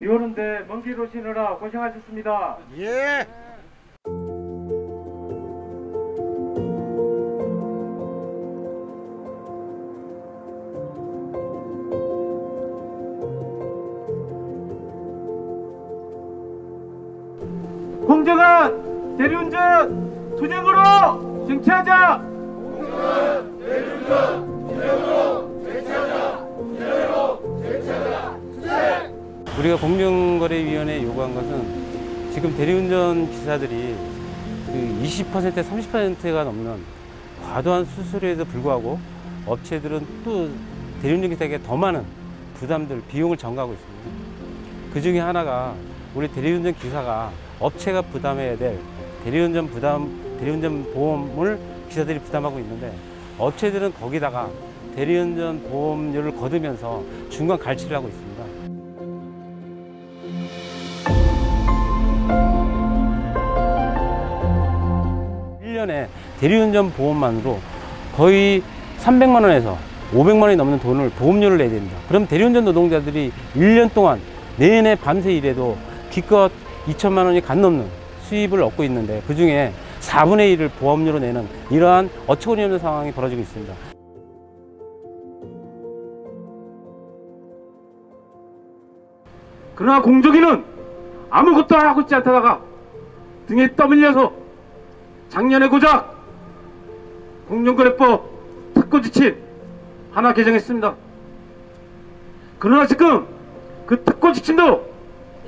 비 오는데 먼 길 오시느라 고생하셨습니다. 예. 공정한 대리운전 투쟁으로 쟁취하자. 공정한 대리운전 투쟁으로 쟁취하자. 투쟁으로 쟁취하자. 투쟁. 우리가 공정거래위원회에 요구한 것은 지금 대리운전 기사들이 20%, 30%가 넘는 과도한 수수료에도 불구하고 업체들은 또 대리운전 기사에게 더 많은 부담들, 비용을 전가하고 있습니다. 그 중에 하나가 우리 대리운전 기사가 업체가 부담해야 될 대리운전 보험을 기사들이 부담하고 있는데, 업체들은 거기다가 대리운전 보험료를 거두면서 중간 갈취를 하고 있습니다. 1년에 대리운전 보험만으로 거의 300만 원에서 500만 원이 넘는 돈을 보험료를 내야 됩니다. 그럼 대리운전 노동자들이 1년 동안 내내 밤새 일해도 기껏 2천만 원이 간 넘는 수입을 얻고 있는데, 그 중에 4분의 1을 보험료로 내는 이러한 어처구니 없는 상황이 벌어지고 있습니다. 그러나 공정위는 아무것도 하고 있지 않다가 등에 떠밀려서 작년에 고작 공정거래법 특고 지침 하나 개정했습니다. 그러나 지금 그 특고 지침도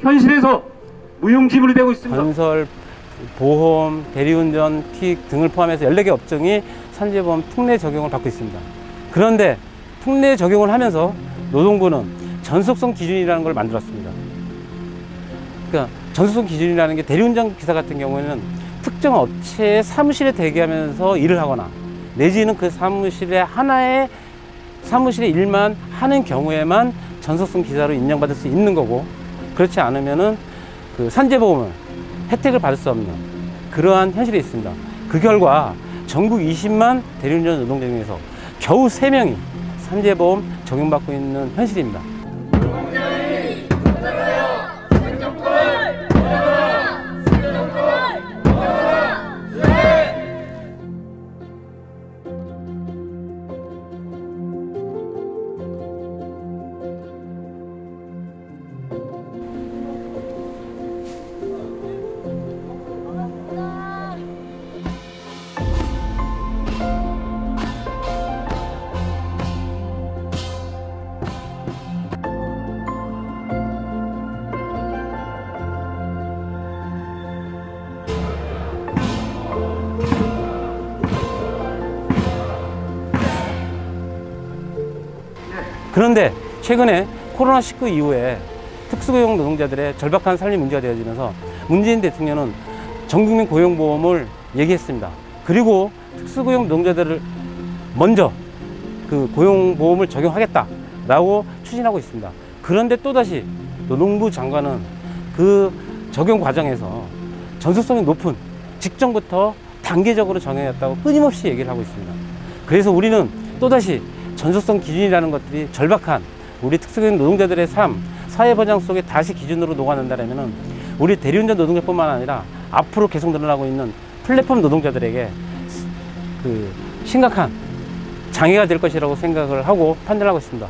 현실에서 무용지물이 되고 있습니다. 건설, 보험, 대리운전, 킥 등을 포함해서 14개 업종이 산재보험 특례 적용을 받고 있습니다. 그런데 특례 적용을 하면서 노동부는 전속성 기준이라는 걸 만들었습니다. 그러니까 전속성 기준이라는 게 대리운전 기사 같은 경우에는 특정 업체의 사무실에 대기하면서 일을 하거나 내지는 그 사무실에 하나의 사무실의 일만 하는 경우에만 전속성 기사로 인정받을 수 있는 거고, 그렇지 않으면은 그 산재보험을 혜택을 받을 수 없는 그러한 현실이 있습니다. 그 결과 전국 20만 대리운전 노동자 중에서 겨우 3명이 산재보험 적용받고 있는 현실입니다. 그런데 최근에 코로나19 이후에 특수고용 노동자들의 절박한 삶이 문제가 되어지면서 문재인 대통령은 전국민 고용보험을 얘기했습니다. 그리고 특수고용 노동자들을 먼저 그 고용보험을 적용하겠다라고 추진하고 있습니다. 그런데 또다시 노동부 장관은 그 적용 과정에서 전속성이 높은 직전부터 단계적으로 적용했다고 끊임없이 얘기를 하고 있습니다. 그래서 우리는 또다시 전속성 기준이라는 것들이 절박한 우리 특수고용 노동자들의 삶, 사회보장 속에 다시 기준으로 녹아난다면 우리 대리운전 노동자뿐만 아니라 앞으로 계속 늘어나고 있는 플랫폼 노동자들에게 그 심각한 장애가 될 것이라고 생각을 하고 판단하고 있습니다.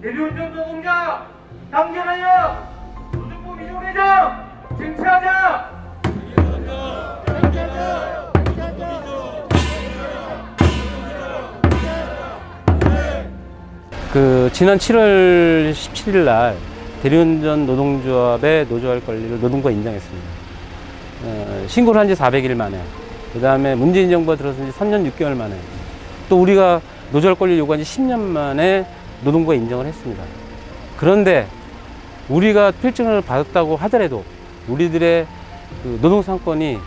대리운전 노동자 당견하여 노동부 미정회장 쟁취하자. 지난 7월 17일 날 대리운전 노동조합의 노조할 권리를 노동부가 인정했습니다. 신고를 한 지 400일 만에, 그 다음에 문재인 정부가 들어선 지 3년 6개월 만에, 또 우리가 노조할 권리를 요구한 지 10년 만에 노동부가 인정을 했습니다. 그런데 우리가 필증을 받았다고 하더라도 우리들의 그 노동상권이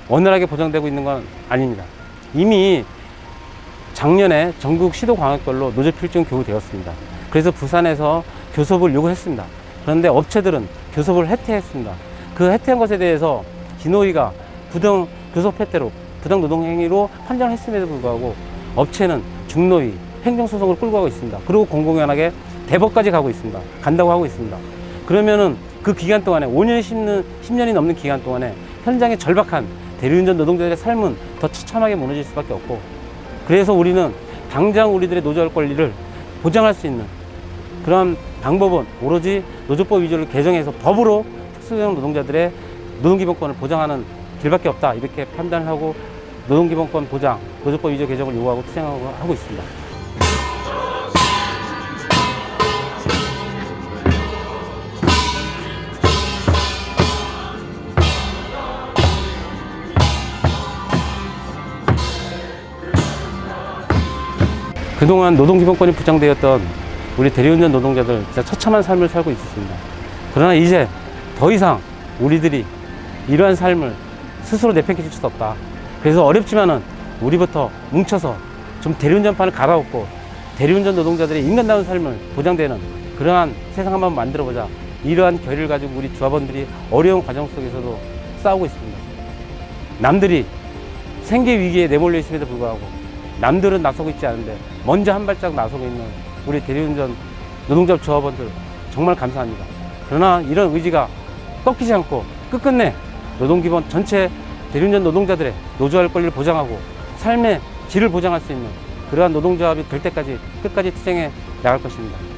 원활하게 보장되고 있는 건 아닙니다. 이미 작년에 전국 시도광역별로 노조 필증 교부되었습니다. 그래서 부산에서 교섭을 요구했습니다. 그런데 업체들은 교섭을 해태했습니다. 그 해태한 것에 대해서 기노위가 부당 교섭 해태로 부당 노동 행위로 판정을 했음에도 불구하고 업체는 중노위 행정소송을 끌고 가고 있습니다. 그리고 공공연하게 대법까지 가고 있습니다. 간다고 하고 있습니다. 그러면은 그 기간 동안에 5년, 10년이 넘는 기간 동안에 현장의 절박한 대리운전 노동자들의 삶은 더 처참하게 무너질 수밖에 없고, 그래서 우리는 당장 우리들의 노조할 권리를 보장할 수 있는 그런 방법은 오로지 노조법 위조를 개정해서 법으로 특수형 노동자들의 노동기본권을 보장하는 길밖에 없다, 이렇게 판단을 하고 노동기본권 보장, 노조법 위조 개정을 요구하고 투쟁하고 있습니다. 그동안 노동기본권이 보장되었던 우리 대리운전 노동자들 진짜 처참한 삶을 살고 있었습니다. 그러나 이제 더 이상 우리들이 이러한 삶을 스스로 내팽개칠 수 없다. 그래서 어렵지만은 우리부터 뭉쳐서 좀 대리운전판을 갈아엎고 대리운전 노동자들의 인간다운 삶을 보장되는 그러한 세상 한번 만들어보자. 이러한 결의를 가지고 우리 조합원들이 어려운 과정 속에서도 싸우고 있습니다. 남들이 생계 위기에 내몰려 있음에도 불구하고 남들은 나서고 있지 않은데 먼저 한 발짝 나서고 있는 우리 대리운전 노동자 조합원들 정말 감사합니다. 그러나 이런 의지가 꺾이지 않고 끝끝내 노동기본 전체 대리운전 노동자들의 노조할 권리를 보장하고 삶의 질을 보장할 수 있는 그러한 노동조합이 될 때까지 끝까지 투쟁해 나갈 것입니다.